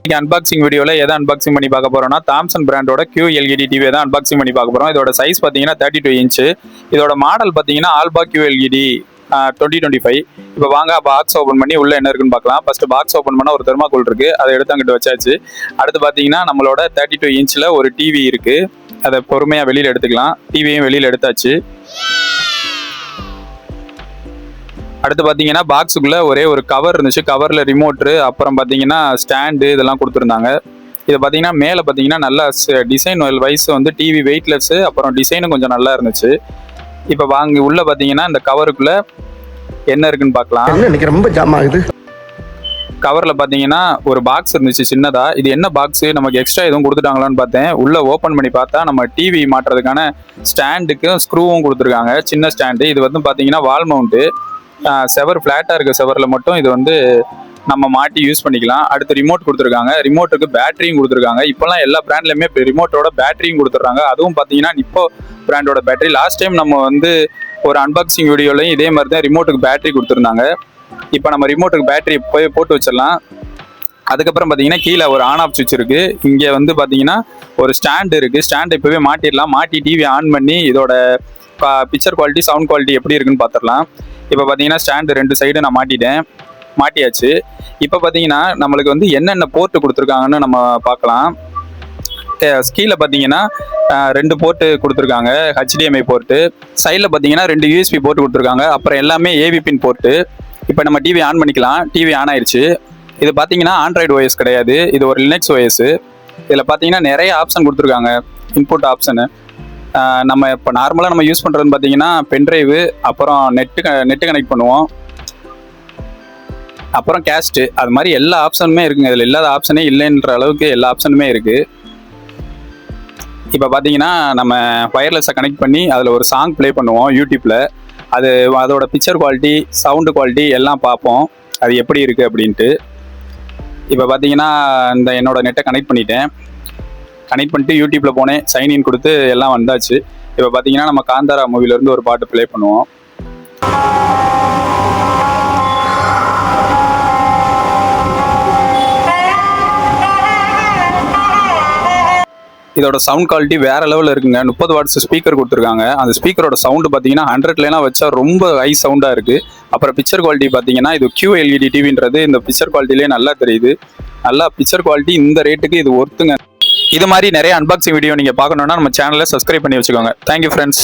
Unboxing வீடியோவில் எதை unboxing பண்ணி பார்க்க போறோம்னா தாம்சன் பிராண்டோட QLED டிவி தான் அன்பாக்சிங் பண்ணி பார்க்க போறோம். இதோட சைஸ் பார்த்தீங்கன்னா 32 இன்ச்சு. இதோட மாடல் பார்த்தீங்கன்னா ஆல்பா QLED 2025. இப்போ வாங்க பாக்ஸ் ஓப்பன் பண்ணி உள்ள என்ன இருக்குன்னு பார்க்கலாம். ஃபர்ஸ்ட் பாக்ஸ் ஓப்பன் பண்ண ஒரு தெர்மாகோல் இருக்கு, அதை எடுத்து அங்கிட்டு வச்சாச்சு. அடுத்து பார்த்தீங்கன்னா நம்மளோட 32 இன்ச்சில் ஒரு டிவி இருக்கு, அதை பொறுமையாக வெளியில் எடுத்துக்கலாம். டிவியும் வெளியில் எடுத்தாச்சு. அடுத்து பார்த்தீங்கன்னா பாக்ஸுக்குள்ளே ஒரே ஒரு கவர் இருந்துச்சு, கவரில் ரிமோட்ரு, அப்புறம் பார்த்தீங்கன்னா ஸ்டாண்டு இதெல்லாம் கொடுத்துருந்தாங்க. இது பார்த்தீங்கன்னா மேலே பார்த்தீங்கன்னா நல்லா டிசைன் வைஸ் வந்து டிவி வெயிட்லெஸ்ஸு, அப்புறம் டிசைனும் கொஞ்சம் நல்லா இருந்துச்சு. இப்போ வாங்க உள்ளே பார்த்தீங்கன்னா இந்த கவருக்குள்ளே என்ன இருக்குன்னு பார்க்கலாம். எனக்கு ரொம்ப ஜாம் ஆகுது. கவரில் பார்த்தீங்கன்னா ஒரு பாக்ஸ் இருந்துச்சு சின்னதாக. இது என்ன பாக்ஸு, நமக்கு எக்ஸ்ட்ரா எதுவும் கொடுத்துட்டாங்களான்னு பார்த்தேன். உள்ளே ஓப்பன் பண்ணி பார்த்தா நம்ம டிவி மாட்டுறதுக்கான ஸ்டாண்டுக்கும் ஸ்க்ரூவும் கொடுத்துருக்காங்க, சின்ன ஸ்டாண்டு. இது வந்து பார்த்தீங்கன்னா வால் மவுண்ட்டு. செவர் ஃப்ளாட்டாக இருக்க செவரில் மட்டும் இது வந்து நம்ம மாட்டி யூஸ் பண்ணிக்கலாம். அடுத்து ரிமோட் கொடுத்துருக்காங்க, ரிமோட்டுக்கு பேட்டரியும் கொடுத்துருக்காங்க. இப்போலாம் எல்லா பிராண்ட்லையுமே ரிமோட்டோட பேட்டரியும் கொடுத்துட்றாங்க. அதுவும் பார்த்தீங்கன்னா நிப்போ பிராண்டோட பேட்டரி. லாஸ்ட் டைம் நம்ம வந்து ஒரு அன்பாக்சிங் வீடியோலையும் இதே மாதிரி தான் ரிமோட்டுக்கு பேட்டரி கொடுத்துருந்தாங்க. இப்போ நம்ம ரிமோட்டுக்கு பேட்டரி போய் போட்டு வச்சிடலாம். அதுக்கப்புறம் பார்த்தீங்கன்னா கீழே ஒரு ஆன் ஆஃப் சுவிட்ச் இருக்குது. இங்கே வந்து பார்த்தீங்கன்னா ஒரு ஸ்டாண்டு இருக்குது, ஸ்டாண்ட் இப்போவே மாட்டிடலாம். மாட்டி டிவி ஆன் பண்ணி இதோட பிக்சர் குவாலிட்டி சவுண்ட் குவாலிட்டி எப்படி இருக்குன்னு பார்த்துடலாம். இப்போ பார்த்தீங்கன்னா ஸ்டாண்டு 2 சைடு நான் மாட்டியாச்சு. இப்போ பார்த்தீங்கன்னா நம்மளுக்கு வந்து என்னென்ன போர்ட்டு கொடுத்துருக்காங்கன்னு நம்ம பார்க்கலாம். கீழே பார்த்தீங்கன்னா 2 போர்ட்டு கொடுத்துருக்காங்க, HDMI போர்ட்டு. சைடில் பார்த்தீங்கன்னா 2 USB போர்ட்டு கொடுத்துருக்காங்க, அப்புறம் எல்லாமே AV பின் போர்ட்டு. இப்போ நம்ம டிவி ஆன் பண்ணிக்கலாம். டிவி ஆன் ஆயிடுச்சு. இது பார்த்தீங்கன்னா ஆண்ட்ராய்டு OS கிடையாது, இது ஒரு லினக்ஸ் OS. இதில் பார்த்தீங்கன்னா நிறைய ஆப்ஷன் கொடுத்துருக்காங்க, இன்புட் ஆப்ஷனு. நம்ம இப்போ நார்மலாக நம்ம யூஸ் பண்ணுறதுன்னு பார்த்தீங்கன்னா பென்ட்ரைவு, அப்புறம் நெட்டு கனெக்ட் பண்ணுவோம், அப்புறம் கேஸ்ட்டு, அது மாதிரி எல்லா ஆப்ஷனுமே இருக்குங்க. இதில் இல்லாத ஆப்ஷனே இல்லைன்ற அளவுக்கு எல்லா ஆப்ஷனுமே இருக்குது. இப்போ பார்த்தீங்கன்னா நம்ம வயர்லெஸ்ஸை கனெக்ட் பண்ணி அதில் ஒரு சாங் ப்ளே பண்ணுவோம் யூடியூப்பில். அதோட பிக்சர் குவாலிட்டி சவுண்டு குவாலிட்டி எல்லாம் பார்ப்போம், அது எப்படி இருக்குது அப்படின்ட்டு. இப்போ பார்த்தீங்கன்னா இந்த என்னோட நெட்டை கனெக்ட் பண்ணிட்டு யூடியூப்பில் போனேன், சைன்இன் கொடுத்து எல்லாம் வந்தாச்சு. இப்போ பார்த்தீங்கன்னா நம்ம காந்தாரா மூவிலேருந்து ஒரு பாட்டு ப்ளே பண்ணுவோம். இதோட சவுண்ட் குவாலிட்டி வேற லெவலில் இருக்குங்க. 30 வாட்ஸ் ஸ்பீக்கர் கொடுத்துருக்காங்க. அந்த ஸ்பீக்கரோட சவுண்டு பார்த்தீங்கன்னா 100லாம் வச்சா ரொம்ப ஹை சவுண்டாக இருக்குது. அப்புறம் பிக்சர் குவாலிட்டி பார்த்தீங்கன்னா இது QLED டிவின்றது இந்த பிக்சர் குவாலிட்டிலே நல்லா தெரியுது. நல்லா பிக்சர் குவாலிட்டி இந்த ரேட்டுக்கு இது ஒர்த்துங்க. இது மாதிரி நிறைய அன்பாக்சிங் வீடியோ நீங்கள் பார்க்கணுன்னா நம்ம சேனலை சப்ஸ்கிரைப் பண்ணி வச்சுக்கோங்க. Thank you friends.